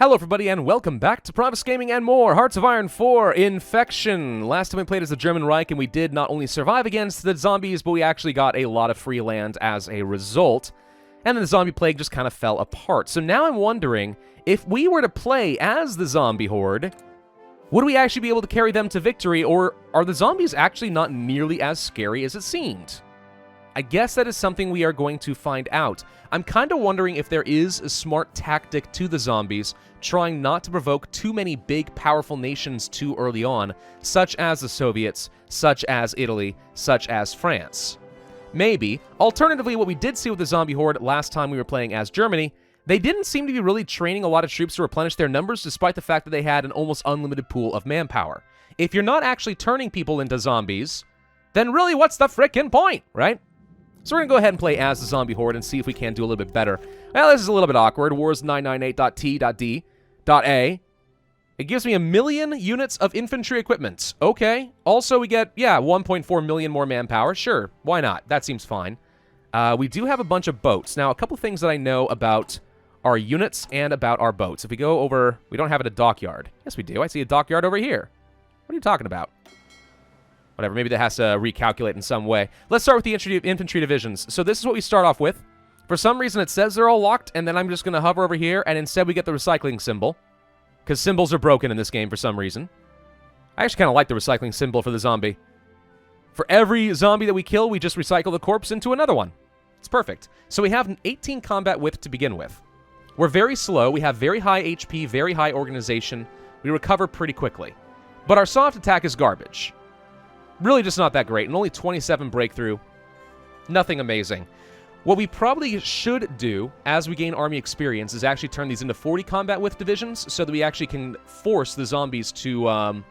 Hello everybody and welcome back to Pravus Gaming and more, Hearts of Iron 4 Infection. Last time we played as the German Reich and we did not only survive against the zombies, but we actually got a lot of free land as a result. And then the zombie plague just kind of fell apart. So now I'm wondering, if we were to play as the zombie horde, would we actually be able to carry them to victory, or are the zombies actually not nearly as scary as it seemed? I guess that is something we are going to find out. I'm kind of wondering if there is a smart tactic to the zombies, trying not to provoke too many big, powerful nations too early on, such as the Soviets, such as Italy, such as France. Maybe. Alternatively, what we did see with the zombie horde last time we were playing as Germany, they didn't seem to be really training a lot of troops to replenish their numbers, despite the fact that they had an almost unlimited pool of manpower. If you're not actually turning people into zombies, then really what's the frickin' point, right? So we're going to go ahead and play as the zombie horde and see if we can do a little bit better. Well, this is a little bit awkward. Wars998.t.d.a. It gives me 1 million units of infantry equipment. Okay. Also, we get, 1.4 million more manpower. Sure. Why not? That seems fine. We do have a bunch of boats. Now, a couple things that I know about our units and about our boats. If we go over, we don't have it a dockyard. Yes, we do. I see a dockyard over here. What are you talking about? Whatever, maybe that has to recalculate in some way. Let's start with the infantry divisions. So this is what we start off with. For some reason, it says they're all locked, and then I'm just going to hover over here, and instead we get the recycling symbol. Because symbols are broken in this game for some reason. I actually kind of like the recycling symbol for the zombie. For every zombie that we kill, we just recycle the corpse into another one. It's perfect. So we have an 18 combat width to begin with. We're very slow. We have very high HP, very high organization. We recover pretty quickly. But our soft attack is garbage. Really just not that great, and only 27 breakthrough. Nothing amazing. What we probably should do, as we gain army experience, is actually turn these into 40 combat width divisions, so that we actually can force the zombies to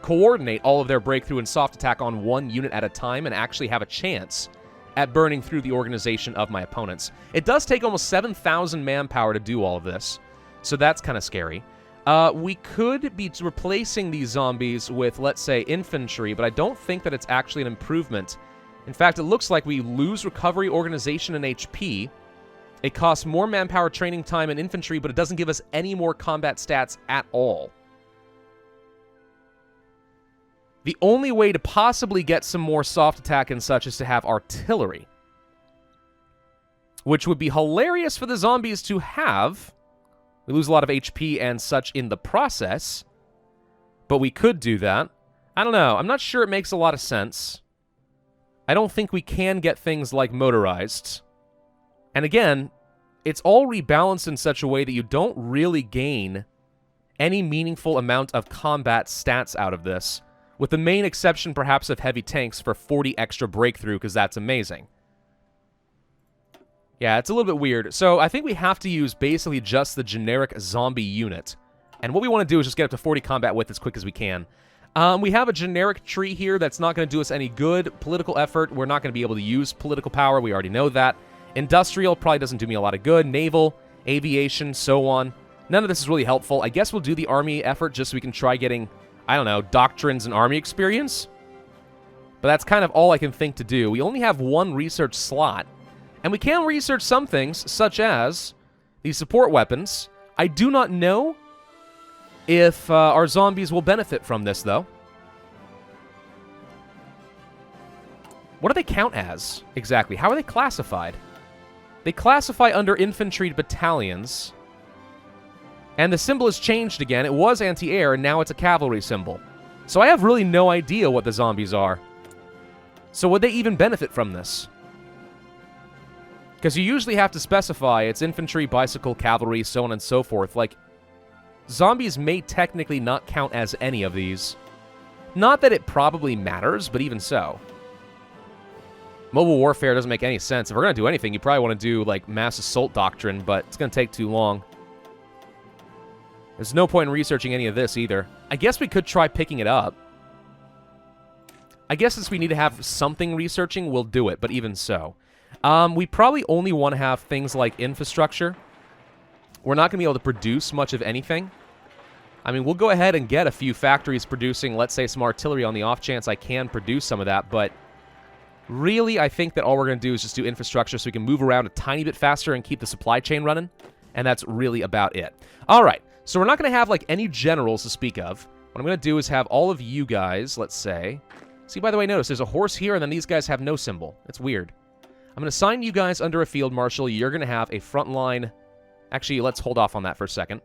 coordinate all of their breakthrough and soft attack on one unit at a time, and actually have a chance at burning through the organization of my opponents. It does take almost 7,000 manpower to do all of this, so that's kind of scary. We could be replacing these zombies with, let's say, infantry, but I don't think that it's actually an improvement. In fact, it looks like we lose recovery, organization, and HP. It costs more manpower, training time, and infantry, but it doesn't give us any more combat stats at all. The only way to possibly get some more soft attack and such is to have artillery, which would be hilarious for the zombies to have. We lose a lot of HP and such in the process, but we could do that. I don't know. I'm not sure it makes a lot of sense. I don't think we can get things like motorized. And again, it's all rebalanced in such a way that you don't really gain any meaningful amount of combat stats out of this, with the main exception perhaps of heavy tanks for 40 extra breakthrough, because that's amazing. Yeah, it's a little bit weird. So I think we have to use basically just the generic zombie unit. And what we want to do is just get up to 40 combat width as quick as we can. We have a generic tree here that's not going to do us any good. Political effort, we're not going to be able to use political power. We already know that. Industrial probably doesn't do me a lot of good. Naval, aviation, so on. None of this is really helpful. I guess we'll do the army effort just so we can try getting, I don't know, doctrines and army experience. But that's kind of all I can think to do. We only have one research slot. And we can research some things, such as the support weapons. I do not know if our zombies will benefit from this, though. What do they count as, exactly? How are they classified? They classify under infantry battalions. And the symbol has changed again. It was anti-air, and now it's a cavalry symbol. So I have really no idea what the zombies are. So would they even benefit from this? Because you usually have to specify it's infantry, bicycle, cavalry, so on and so forth. Like, zombies may technically not count as any of these. Not that it probably matters, but even so. Mobile warfare doesn't make any sense. If we're going to do anything, you probably want to do, like, mass assault doctrine, but it's going to take too long. There's no point in researching any of this either. I guess we could try picking it up. I guess since we need to have something researching, we'll do it, but even so. We probably only want to have things like infrastructure. We're not going to be able to produce much of anything. I mean, we'll go ahead and get a few factories producing, let's say, some artillery on the off chance I can produce some of that, but really, I think that all we're going to do is just do infrastructure so we can move around a tiny bit faster and keep the supply chain running, and that's really about it. All right, So we're not going to have, like, any generals to speak of. What I'm going to do is have all of you guys, let's say... See, by the way, notice there's a horse here, and then these guys have no symbol. It's weird. I'm going to assign you guys under a field marshal. You're going to have a front line... Actually, let's hold off on that for a second.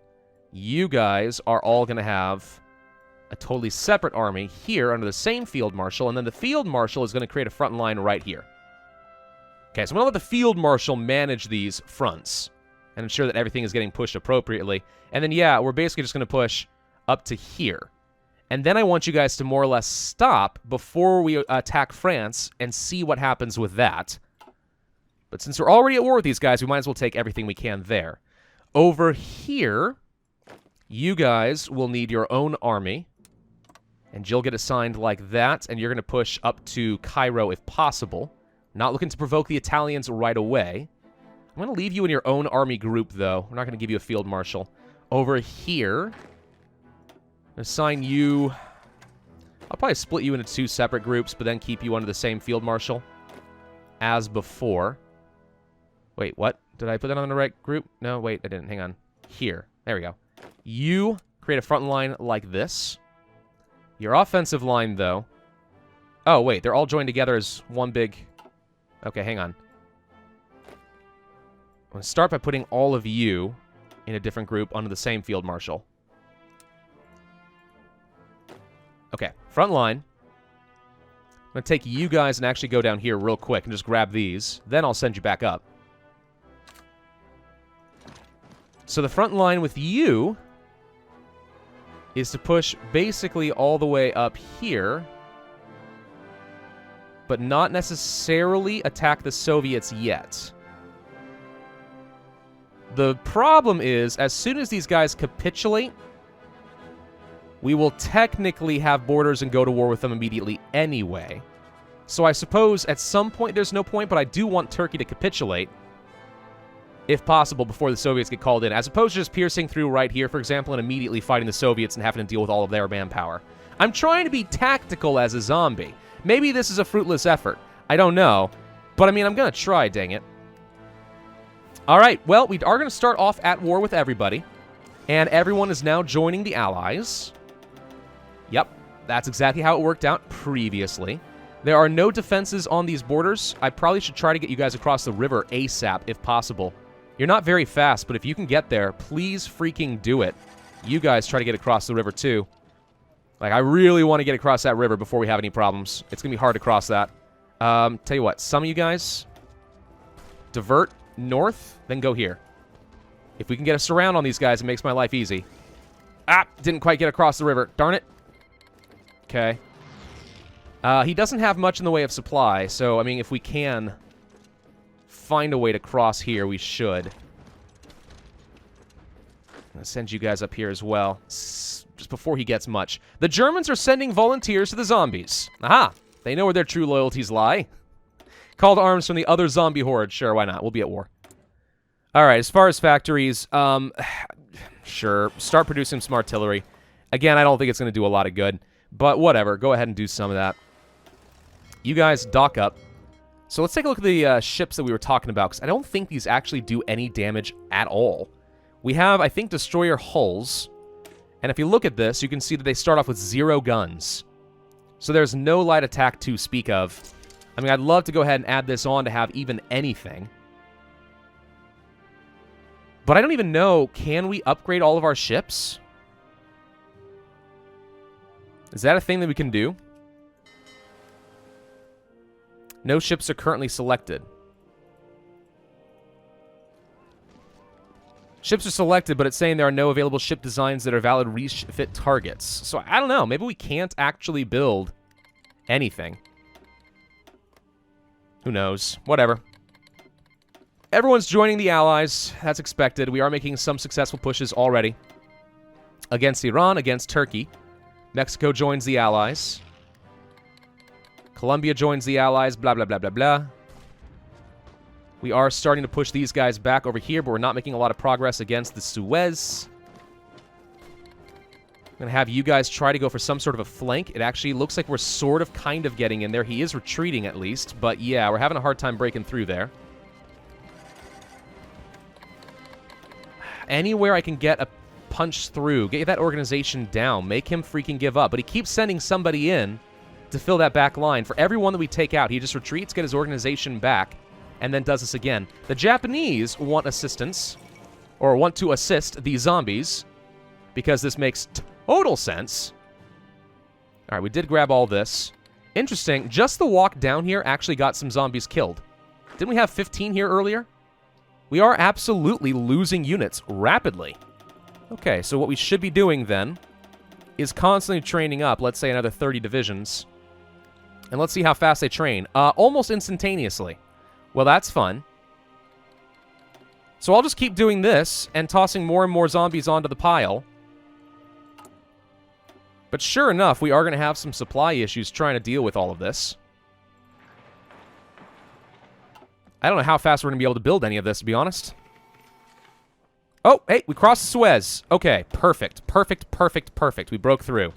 You guys are all going to have a totally separate army here under the same field marshal, and then the field marshal is going to create a front line right here. Okay, so I'm going to let the field marshal manage these fronts and ensure that everything is getting pushed appropriately. And then, yeah, we're basically just going to push up to here. And then I want you guys to more or less stop before we attack France and see what happens with that. But since we're already at war with these guys, we might as well take everything we can there. Over here, you guys will need your own army. And you'll get assigned like that, and you're going to push up to Cairo if possible. Not looking to provoke the Italians right away. I'm going to leave you in your own army group, though. We're not going to give you a field marshal. Over here, assign you... I'll probably split you into 2 separate groups, but then keep you under the same field marshal as before. Wait, what? Did I put that on the right group? No, wait, I didn't. Hang on. Here. There we go. You create a front line like this. Your offensive line, though... Oh, wait, they're all joined together as one big... Okay, hang on. I'm going to start by putting all of you in a different group under the same field marshal. Okay, front line. I'm going to take you guys and actually go down here real quick and just grab these. Then I'll send you back up. So the front line with you is to push basically all the way up here, but not necessarily attack the Soviets yet. The problem is, as soon as these guys capitulate, we will technically have borders and go to war with them immediately anyway. So I suppose at some point there's no point, but I do want Turkey to capitulate, if possible, before the Soviets get called in, as opposed to just piercing through right here, for example, and immediately fighting the Soviets and having to deal with all of their manpower. I'm trying to be tactical as a zombie. Maybe this is a fruitless effort. I don't know. But, I mean, I'm going to try, dang it. All right, well, we are going to start off at war with everybody. And everyone is now joining the Allies. Yep, that's exactly how it worked out previously. There are no defenses on these borders. I probably should try to get you guys across the river ASAP, if possible. You're not very fast, but if you can get there, please freaking do it. You guys try to get across the river, too. Like, I really want to get across that river before we have any problems. It's going to be hard to cross that. Tell you what, some of you guys divert north, then go here. If we can get a surround on these guys, it makes my life easy. Ah, didn't quite get across the river. Darn it. Okay. He doesn't have much in the way of supply, so, I mean, if we can find a way to cross here, we should. I'm going to send you guys up here as well, just before he gets much. The Germans are sending volunteers to the zombies. Aha! They know where their true loyalties lie. Call to arms from the other zombie horde. Sure, why not? We'll be at war. Alright, as far as factories, sure. Start producing some artillery. Again, I don't think it's going to do a lot of good. But whatever, go ahead and do some of that. You guys dock up. So let's take a look at the ships that we were talking about, because I don't think these actually do any damage at all. We have, I think, destroyer hulls. And if you look at this, you can see that they start off with 0 guns. So there's no light attack to speak of. I mean, I'd love to go ahead and add this on to have even anything. But I don't even know, can we upgrade all of our ships? Is that a thing that we can do? No ships are currently selected. Ships are selected, but it's saying there are no available ship designs that are valid refit targets. So I don't know. Maybe we can't actually build anything. Who knows? Whatever. Everyone's joining the Allies. That's expected. We are making some successful pushes already. Against Iran, against Turkey. Mexico joins the Allies. Colombia joins the Allies, blah, blah, blah, blah, blah. We are starting to push these guys back over here, but we're not making a lot of progress against the Suez. I'm going to have you guys try to go for some sort of a flank. It actually looks like we're sort of kind of getting in there. He is retreating at least, but yeah, we're having a hard time breaking through there. Anywhere I can get a punch through. Get that organization down. Make him freaking give up. But he keeps sending somebody in to fill that back line. For every one that we take out, he just retreats, get his organization back, and then does this again. The Japanese want assistance, or want to assist the zombies, because this makes total sense. All right, we did grab all this. Interesting, just the walk down here actually got some zombies killed. Didn't we have 15 here earlier? We are absolutely losing units rapidly. Okay, so what we should be doing then is constantly training up, let's say another 30 divisions. And let's see how fast they train. Almost instantaneously. Well, that's fun. So I'll just keep doing this and tossing more and more zombies onto the pile. But sure enough, we are going to have some supply issues trying to deal with all of this. I don't know how fast we're going to be able to build any of this, to be honest. Oh, hey, we crossed the Suez. Okay, perfect, perfect, perfect, perfect. We broke through.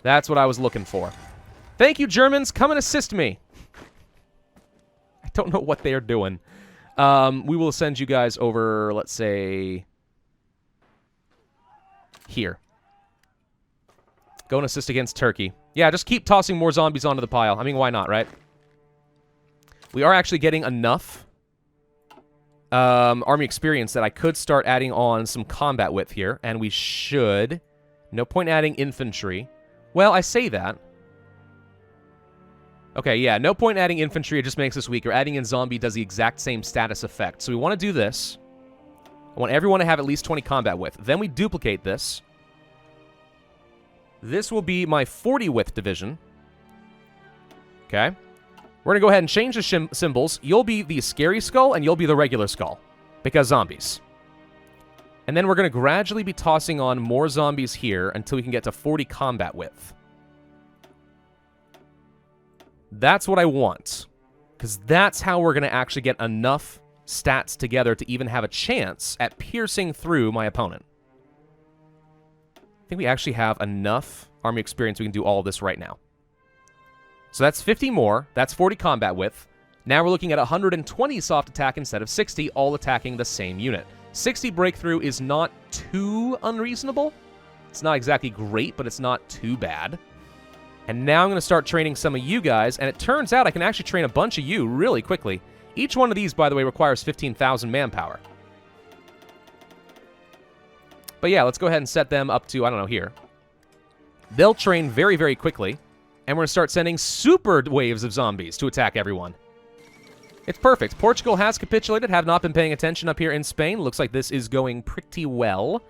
That's what I was looking for. Thank you, Germans. Come and assist me. I don't know what they are doing. We will send you guys over, let's say, here. Go and assist against Turkey. Yeah, just keep tossing more zombies onto the pile. I mean, why not, right? We are actually getting enough army experience that I could start adding on some combat width here, and we should. No point adding infantry. Well, I say that. Okay, yeah, no point adding infantry. It just makes us weaker. Adding in zombie does the exact same status effect. So we want to do this. I want everyone to have at least 20 combat width. Then we duplicate this. This will be my 40 width division. Okay. We're going to go ahead and change the symbols. You'll be the scary skull, and you'll be the regular skull. Because zombies. And then we're going to gradually be tossing on more zombies here until we can get to 40 combat width. That's what I want. Because that's how we're going to actually get enough stats together to even have a chance at piercing through my opponent. I think we actually have enough army experience we can do all of this right now. So that's 50 more. That's 40 combat width. Now we're looking at 120 soft attack instead of 60, all attacking the same unit. 60 breakthrough is not too unreasonable. It's not exactly great, but it's not too bad. And now I'm going to start training some of you guys, and it turns out I can actually train a bunch of you really quickly. Each one of these, by the way, requires 15,000 manpower. But yeah, let's go ahead and set them up to, I don't know, here. They'll train very, very quickly, and we're going to start sending super waves of zombies to attack everyone. It's perfect. Portugal has capitulated, have not been paying attention up here in Spain. Looks like this is going pretty well.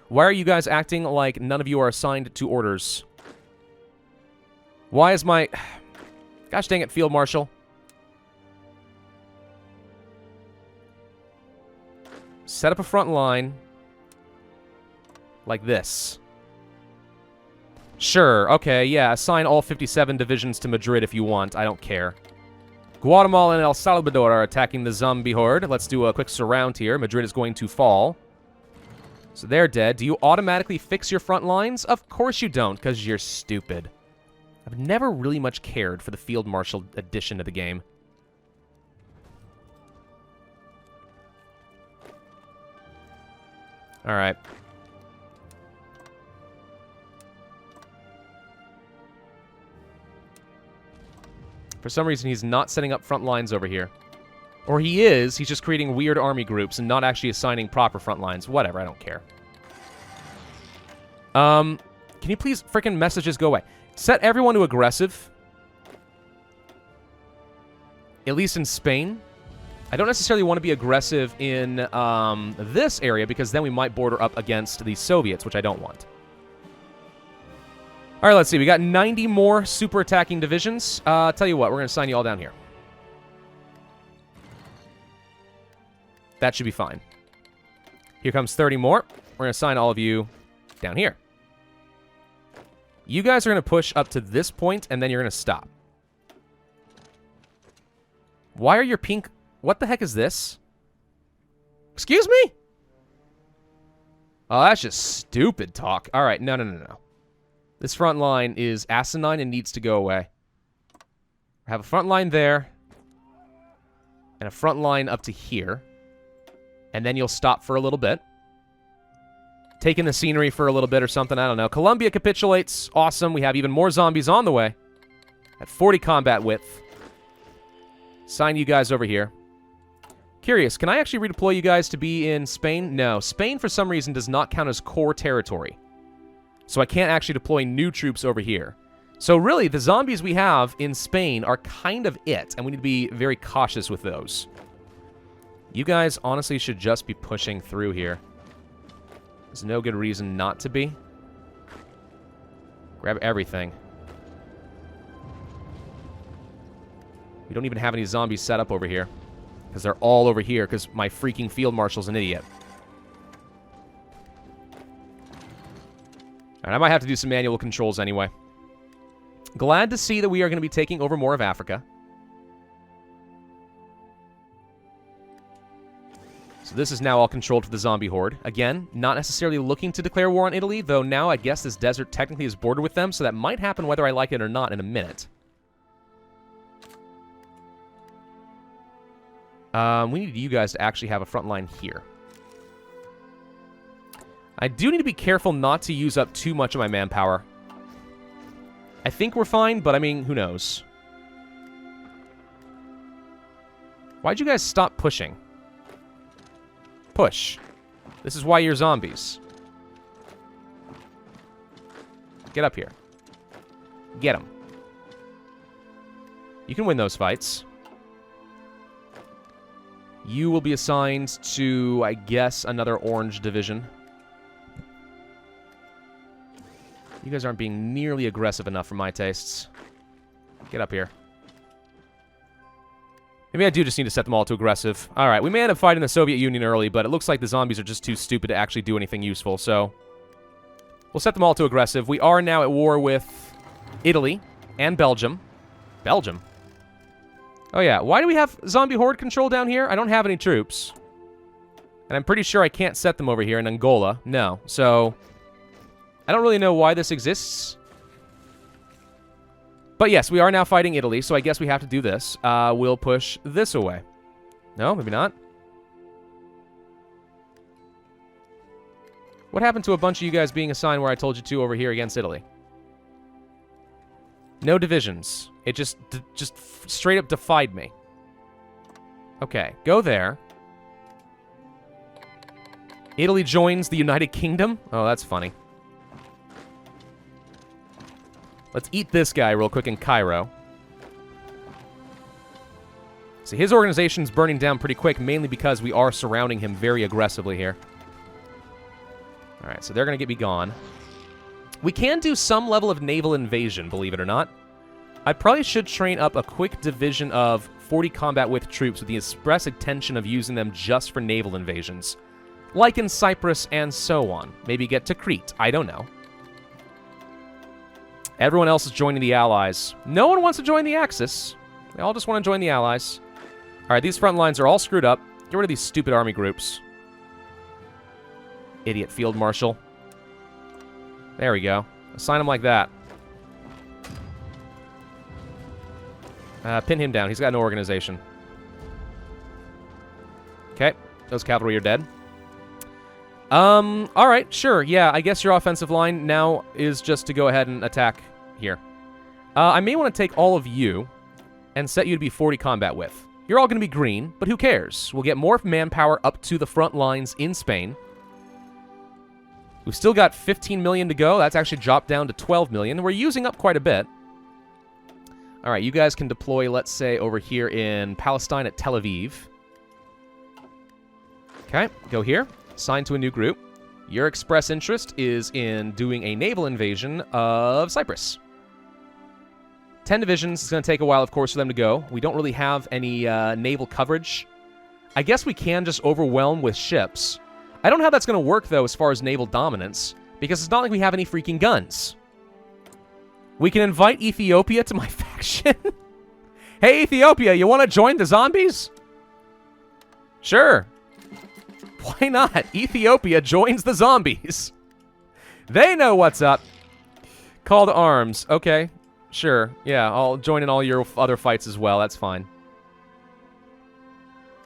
Why are you guys acting like none of you are assigned to orders? Why is my... Gosh dang it, Field Marshal. Set up a front line. Like this. Sure, okay, yeah, assign all 57 divisions to Madrid if you want. I don't care. Guatemala and El Salvador are attacking the zombie horde. Let's do a quick surround here. Madrid is going to fall. So they're dead. Do you automatically fix your front lines? Of course you don't, because you're stupid. I've never really much cared for the Field Marshal addition to the game. Alright. For some reason, he's not setting up front lines over here. Or he is, he's just creating weird army groups and not actually assigning proper front lines. Whatever, I don't care. Can you please frickin' messages go away? Set everyone to aggressive. At least in Spain. I don't necessarily want to be aggressive in this area because then we might border up against the Soviets, which I don't want. All right, let's see. We got 90 more super attacking divisions. Tell you what, we're going to sign you all down here. That should be fine. Here comes 30 more. We're going to sign all of you down here. You guys are going to push up to this point, and then you're going to stop. Why are your pink... What the heck is this? Excuse me? Oh, that's just stupid talk. All right, no. This front line is asinine and needs to go away. I have a front line there. And a front line up to here. And then you'll stop for a little bit. take in the scenery for a little bit or something. I don't know. Colombia capitulates. Awesome. We have even more zombies on the way. At 40 combat width. Sign you guys over here. Curious, can I actually redeploy you guys to be in Spain? No. Spain, for some reason, does not count as core territory. So I can't actually deploy new troops over here. So really, the zombies we have in Spain are kind of it, and we need to be very cautious with those. You guys honestly should just be pushing through here. There's no good reason not to be. Grab everything. We don't even have any zombies set up over here. Because they're all over here, because my freaking field marshal's an idiot. Alright, I might have to do some manual controls anyway. Glad to see that we are going to be taking over more of Africa. So this is now all controlled for the zombie horde. Again, not necessarily looking to declare war on Italy, though now I guess this desert technically is bordered with them, so that might happen whether I like it or not in a minute. We need you guys to actually have a front line here. I do need to be careful not to use up too much of my manpower. I think we're fine, but I mean, who knows? Why'd you guys stop pushing? Push. This is why you're zombies. Get up here. Get them. You can win those fights. You will be assigned to, I guess, another orange division. You guys aren't being nearly aggressive enough for my tastes. Get up here. Maybe I do just need to set them all to aggressive. Alright, we may end up fighting the Soviet Union early, but it looks like the zombies are just too stupid to actually do anything useful, so... we'll set them all to aggressive. We are now at war with Italy and Belgium. Belgium? Oh yeah, why do we have zombie horde control down here? I don't have any troops. And I'm pretty sure I can't set them over here in Angola. No, so... I don't really know why this exists. But yes, we are now fighting Italy, so I guess we have to do this. We'll push this away. No, maybe not. What happened to a bunch of you guys being assigned where I told you to over here against Italy? No divisions. It just straight up defied me. Okay, go there. Italy joins the United Kingdom? Oh, that's funny. Let's eat this guy real quick in Cairo. See, his organization's burning down pretty quick, mainly because we are surrounding him very aggressively here. Alright, so they're going to get me gone. We can do some level of naval invasion, believe it or not. I probably should train up a quick division of 40 combat width troops with the express intention of using them just for naval invasions. Like in Cyprus and so on. Maybe get to Crete. I don't know. Everyone else is joining the Allies. No one wants to join the Axis. They all just want to join the Allies. Alright, these front lines are all screwed up. Get rid of these stupid army groups. Idiot field marshal. There we go. Assign him like that. Pin him down. He's got no organization. Okay. Those cavalry are dead. Alright, sure. Yeah, I guess your offensive line now is just to go ahead and attack here. I may want to take all of you and set you to be 40 combat width. You're all going to be green, but who cares? We'll get more manpower up to the front lines in Spain. We've still got 15 million to go. That's actually dropped down to 12 million. We're using up quite a bit. All right, you guys can deploy, let's say, over here in Palestine at Tel Aviv. Okay, go here. Assign to a new group. Your express interest is in doing a naval invasion of Cyprus. 10 divisions. It's going to take a while, of course, for them to go. We don't really have any naval coverage. I guess we can just overwhelm with ships. I don't know how that's going to work, though, as far as naval dominance, because it's not like we have any freaking guns. We can invite Ethiopia to my faction. Hey, Ethiopia, you want to join the zombies? Sure. Why not? Ethiopia joins the zombies. They know what's up. Call to arms. Okay, sure. Yeah, I'll join in all your other fights as well. That's fine.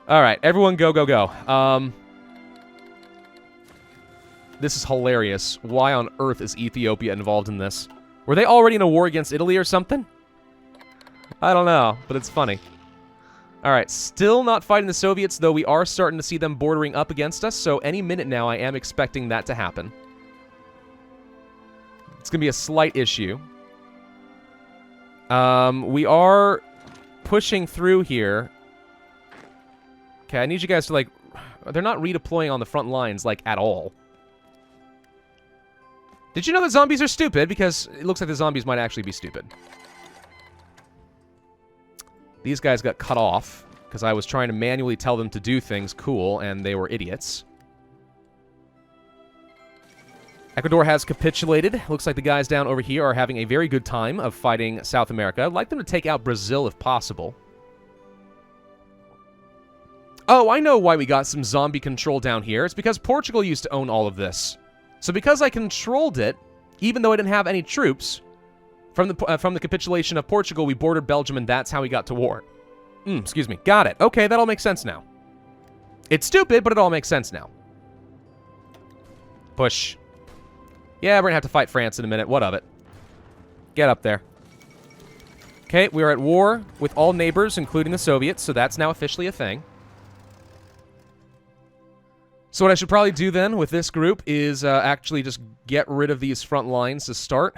All right, everyone go, go, go. This is hilarious. Why on earth is Ethiopia involved in this? Were they already in a war against Italy or something? I don't know, but it's funny. Alright, still not fighting the Soviets, though we are starting to see them bordering up against us, so any minute now I am expecting that to happen. It's going to be a slight issue. We are pushing through here. Okay, I need you guys to, like... They're not redeploying on the front lines, like, at all. Did you know that zombies are stupid? Because it looks like the zombies might actually be stupid. These guys got cut off because I was trying to manually tell them to do things cool, and they were idiots. Ecuador has capitulated. Looks like the guys down over here are having a very good time of fighting South America. I'd like them to take out Brazil if possible. Oh, I know why we got some zombie control down here. It's because Portugal used to own all of this. So because I controlled it, even though I didn't have any troops, from the capitulation of Portugal, we bordered Belgium, and that's how we got to war. Excuse me. Got it. Okay, that all makes sense now. It's stupid, but it all makes sense now. Push. Yeah, we're going to have to fight France in a minute. What of it? Get up there. Okay, we are at war with all neighbors, including the Soviets, so that's now officially a thing. So what I should probably do then with this group is actually just get rid of these front lines to start.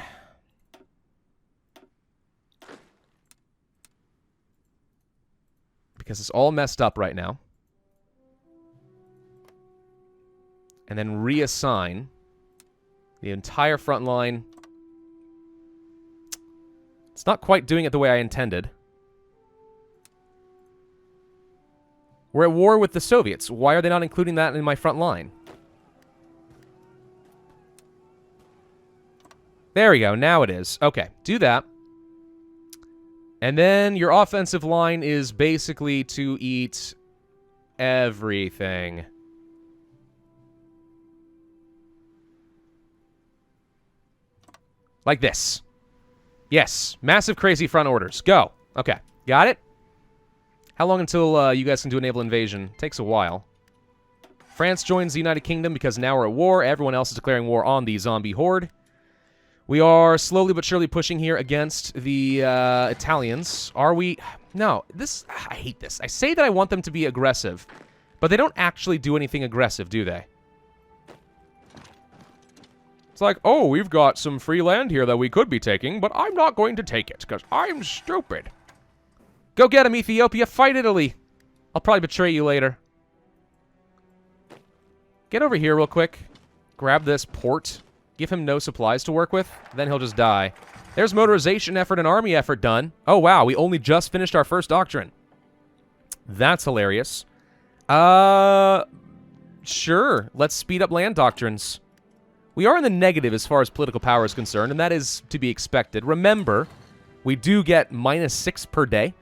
Because it's all messed up right now. And then reassign the entire front line. It's not quite doing it the way I intended. We're at war with the Soviets. Why are they not including that in my front line? There we go. Now it is. Okay, do that. And then your offensive line is basically to eat everything. Like this. Yes. Massive crazy front orders. Go. Okay. Got it? How long until you guys can do a naval invasion? Takes a while. France joins the United Kingdom because now we're at war. Everyone else is declaring war on the zombie horde. We are slowly but surely pushing here against the Italians. Are we? No. I hate this. I say that I want them to be aggressive, but they don't actually do anything aggressive, do they? It's like, oh, we've got some free land here that we could be taking, but I'm not going to take it because I'm stupid. Go get him, Ethiopia. Fight Italy. I'll probably betray you later. Get over here real quick. Grab this port. Give him no supplies to work with. Then he'll just die. There's motorization effort and army effort done. Oh, wow. We only just finished our first doctrine. That's hilarious. Sure. Let's speed up land doctrines. We are in the negative as far as political power is concerned, and that is to be expected. Remember, we do get -6 per day.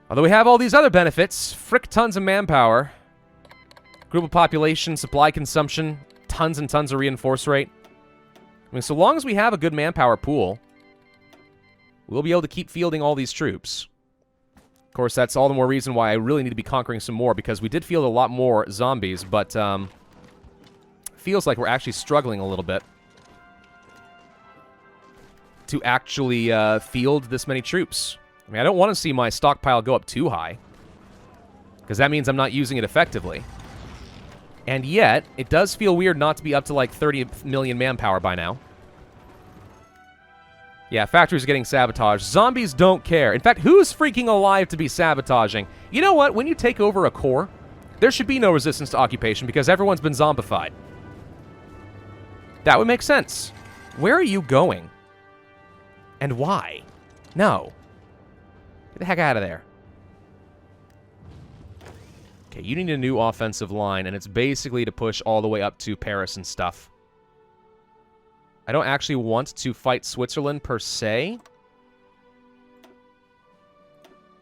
Although we have all these other benefits, frick tons of manpower, group of population, supply consumption, tons and tons of reinforce rate. I mean, so long as we have a good manpower pool, we'll be able to keep fielding all these troops. Of course, that's all the more reason why I really need to be conquering some more, because we did field a lot more zombies, but feels like we're actually struggling a little bit to actually field this many troops. I mean, I don't want to see my stockpile go up too high, because that means I'm not using it effectively. And yet, it does feel weird not to be up to like 30 million manpower by now. Yeah, factories are getting sabotaged. Zombies don't care. In fact, who's freaking alive to be sabotaging? You know what? When you take over a core, there should be no resistance to occupation because everyone's been zombified. That would make sense. Where are you going? And why? No. Get the heck out of there. Okay, you need a new offensive line, and it's basically to push all the way up to Paris and stuff. I don't actually want to fight Switzerland per se,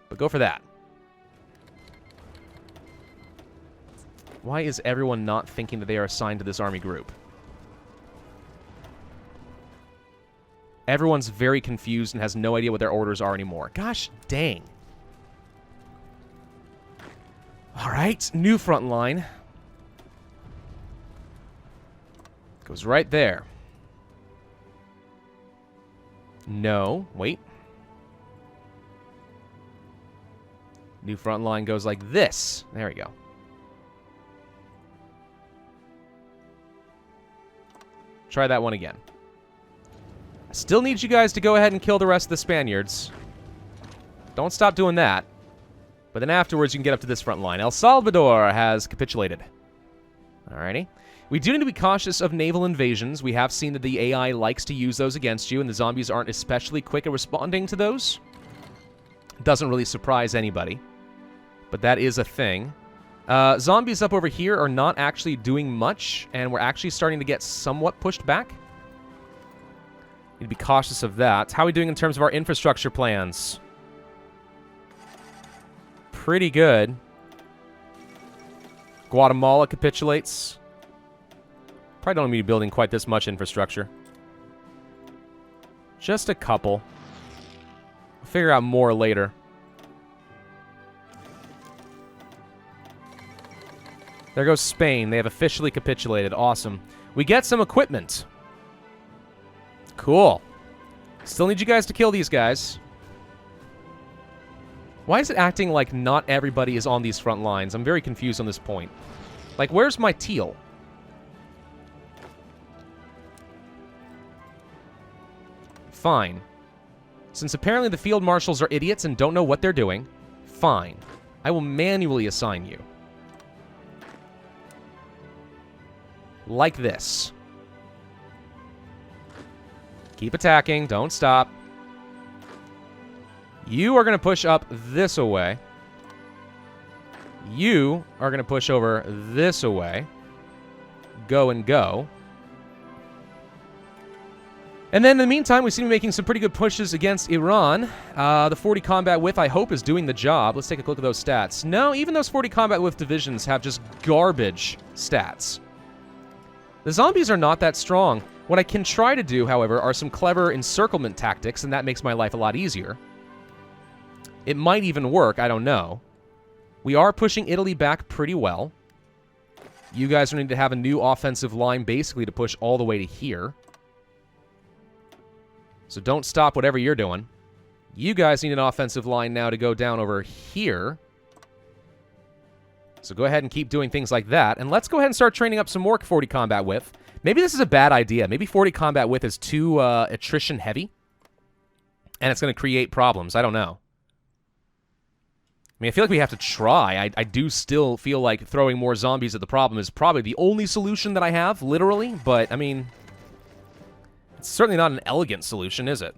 but go for that. Why is everyone not thinking that they are assigned to this army group? Everyone's very confused and has no idea what their orders are anymore. Gosh dang. All right, new front line. Goes right there. No. Wait. New front line goes like this. There we go. Try that one again. I still need you guys to go ahead and kill the rest of the Spaniards. Don't stop doing that. But then afterwards, you can get up to this front line. El Salvador has capitulated. Alrighty. We do need to be cautious of naval invasions. We have seen that the AI likes to use those against you, and the zombies aren't especially quick at responding to those. Doesn't really surprise anybody. But that is a thing. Zombies up over here are not actually doing much, and we're actually starting to get somewhat pushed back. Need to be cautious of that. How are we doing in terms of our infrastructure plans? Pretty good. Guatemala capitulates. Probably don't need to be building quite this much infrastructure. Just a couple. We'll figure out more later. There goes Spain. They have officially capitulated. Awesome. We get some equipment. Cool. Still need you guys to kill these guys. Why is it acting like not everybody is on these front lines? I'm very confused on this point. Like, where's my teal? Fine. Since apparently the field marshals are idiots and don't know what they're doing, fine. I will manually assign you. Like this. Keep attacking. Don't stop. You are going to push up this away. You are going to push over this away. Go and go. And then in the meantime, we seem to be making some pretty good pushes against Iran. The 40 combat width, I hope, is doing the job. Let's take a look at those stats. No, even those 40 combat width divisions have just garbage stats. The zombies are not that strong. What I can try to do, however, are some clever encirclement tactics, and that makes my life a lot easier. It might even work, I don't know. We are pushing Italy back pretty well. You guys are going to have a new offensive line basically to push all the way to here. So don't stop whatever you're doing. You guys need an offensive line now to go down over here. So go ahead and keep doing things like that. And let's go ahead and start training up some more 40 combat width. Maybe this is a bad idea. Maybe 40 combat width is too attrition heavy. And it's going to create problems. I don't know. I mean, I feel like we have to try. I do still feel like throwing more zombies at the problem is probably the only solution that I have, literally. But, I mean, it's certainly not an elegant solution, is it?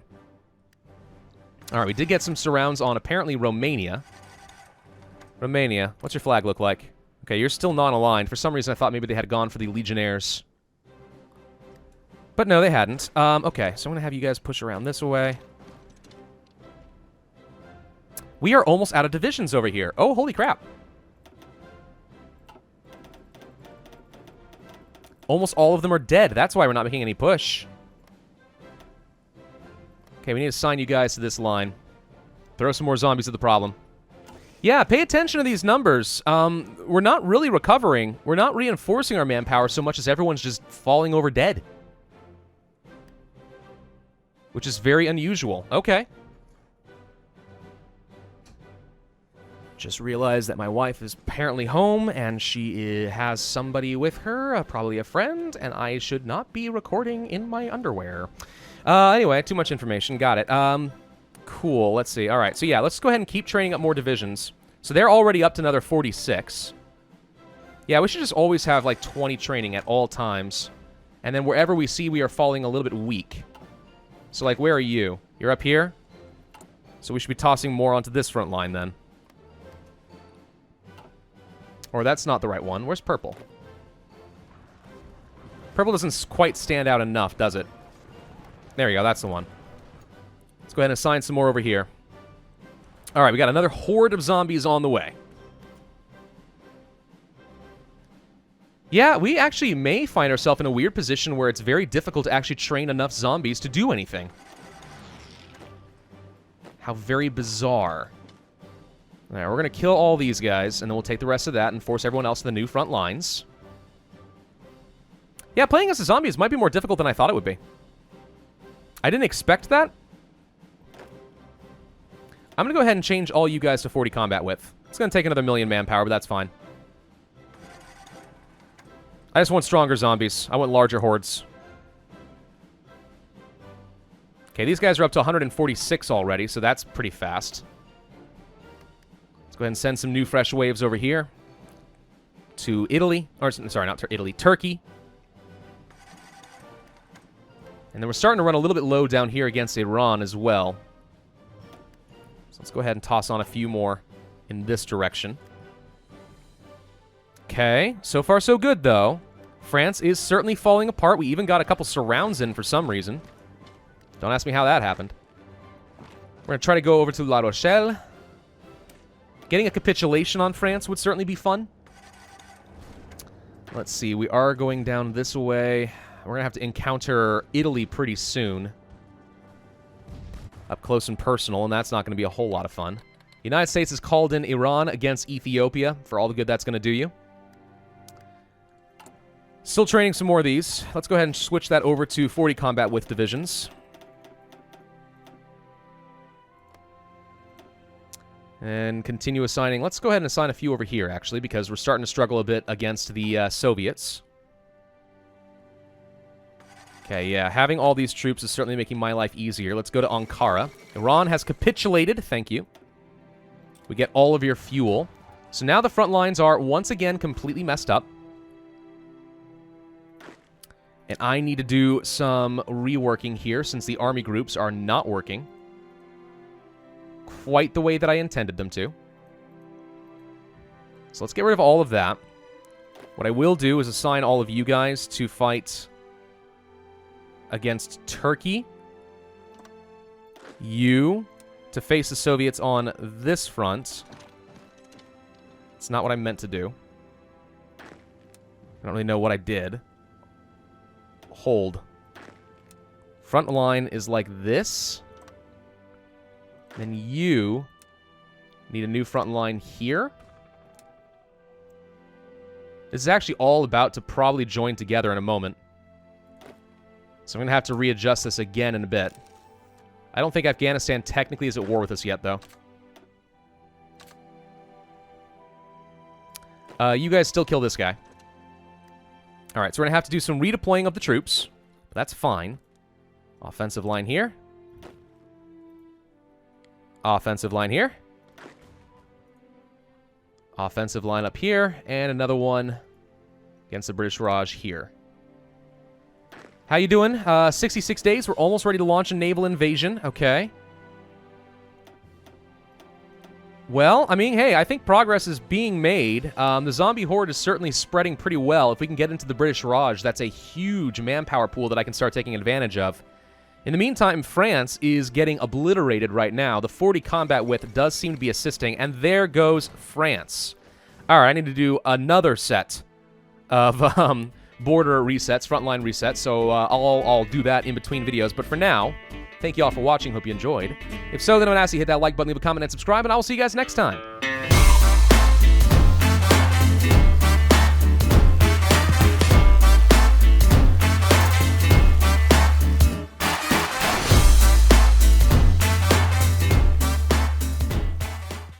All right, we did get some surrounds on apparently Romania. Romania, what's your flag look like? Okay, you're still non-aligned. For some reason, I thought maybe they had gone for the Legionnaires. But no, they hadn't. Okay, so I'm going to have you guys push around this way. We are almost out of divisions over here. Oh, holy crap. Almost all of them are dead. That's why we're not making any push. Okay, we need to assign you guys to this line. Throw some more zombies at the problem. Yeah, pay attention to these numbers. We're not really recovering. We're not reinforcing our manpower so much as everyone's just falling over dead. Which is very unusual. Okay. Just realized that my wife is apparently home, and she has somebody with her, probably a friend, and I should not be recording in my underwear. Anyway, too much information. Got it. Cool. Let's see. All right. So, yeah, let's go ahead and keep training up more divisions. So they're already up to another 46. Yeah, we should just always have, like, 20 training at all times. And then wherever we see we are falling a little bit weak. So, like, where are you? You're up here? So we should be tossing more onto this front line, then. Or that's not the right one. Where's purple? Purple doesn't quite stand out enough, does it? There we go. That's the one. Let's go ahead and assign some more over here. All right, we got another horde of zombies on the way. Yeah, we actually may find ourselves in a weird position where it's very difficult to actually train enough zombies to do anything. How very bizarre. All right, we're going to kill all these guys, and then we'll take the rest of that and force everyone else to the new front lines. Yeah, playing as a zombies might be more difficult than I thought it would be. I didn't expect that. I'm going to go ahead and change all you guys to 40 combat width. It's going to take another 1,000,000 manpower, but that's fine. I just want stronger zombies. I want larger hordes. Okay, these guys are up to 146 already, so that's pretty fast. Let's go ahead and send some new fresh waves over here. To Italy. Or, sorry, not to Italy. Turkey. And then we're starting to run a little bit low down here against Iran as well. So let's go ahead and toss on a few more in this direction. Okay, so far so good, though. France is certainly falling apart. We even got a couple surrounds in for some reason. Don't ask me how that happened. We're going to try to go over to La Rochelle. Getting a capitulation on France would certainly be fun. Let's see, we are going down this way. We're going to have to encounter Italy pretty soon. Up close and personal, and that's not going to be a whole lot of fun. The United States has called in Iran against Ethiopia for all the good that's going to do you. Still training some more of these. Let's go ahead and switch that over to 40 combat width divisions. And continue assigning. Let's go ahead and assign a few over here, actually, because we're starting to struggle a bit against the Soviets. Okay, yeah, having all these troops is certainly making my life easier. Let's go to Ankara. Iran has capitulated. Thank you. We get all of your fuel. So now the front lines are, once again, completely messed up. And I need to do some reworking here, since the army groups are not working quite the way that I intended them to. So let's get rid of all of that. What I will do is assign all of you guys to fight against Turkey. You to face the Soviets on this front. It's not what I meant to do. I don't really know what I did. Hold. Front line is like this. Then you need a new front line here. This is actually all about to probably join together in a moment. So I'm going to have to readjust this again in a bit. I don't think Afghanistan technically is at war with us yet, though. You guys still kill this guy. Alright, so we're going to have to do some redeploying of the troops. But that's fine. Offensive line here. Offensive line here. Offensive line up here. And another one against the British Raj here. How you doing? 66 days. We're almost ready to launch a naval invasion. Okay. Well, I mean, hey, I think progress is being made. The zombie horde is certainly spreading pretty well. If we can get into the British Raj, that's a huge manpower pool that I can start taking advantage of. In the meantime, France is getting obliterated right now. The 40 combat width does seem to be assisting, and there goes France. All right, I need to do another set of border resets, frontline resets, so I'll do that in between videos. But for now, thank you all for watching. Hope you enjoyed. If so, then I'm going to ask you to hit that like button, leave a comment, and subscribe, and I will see you guys next time.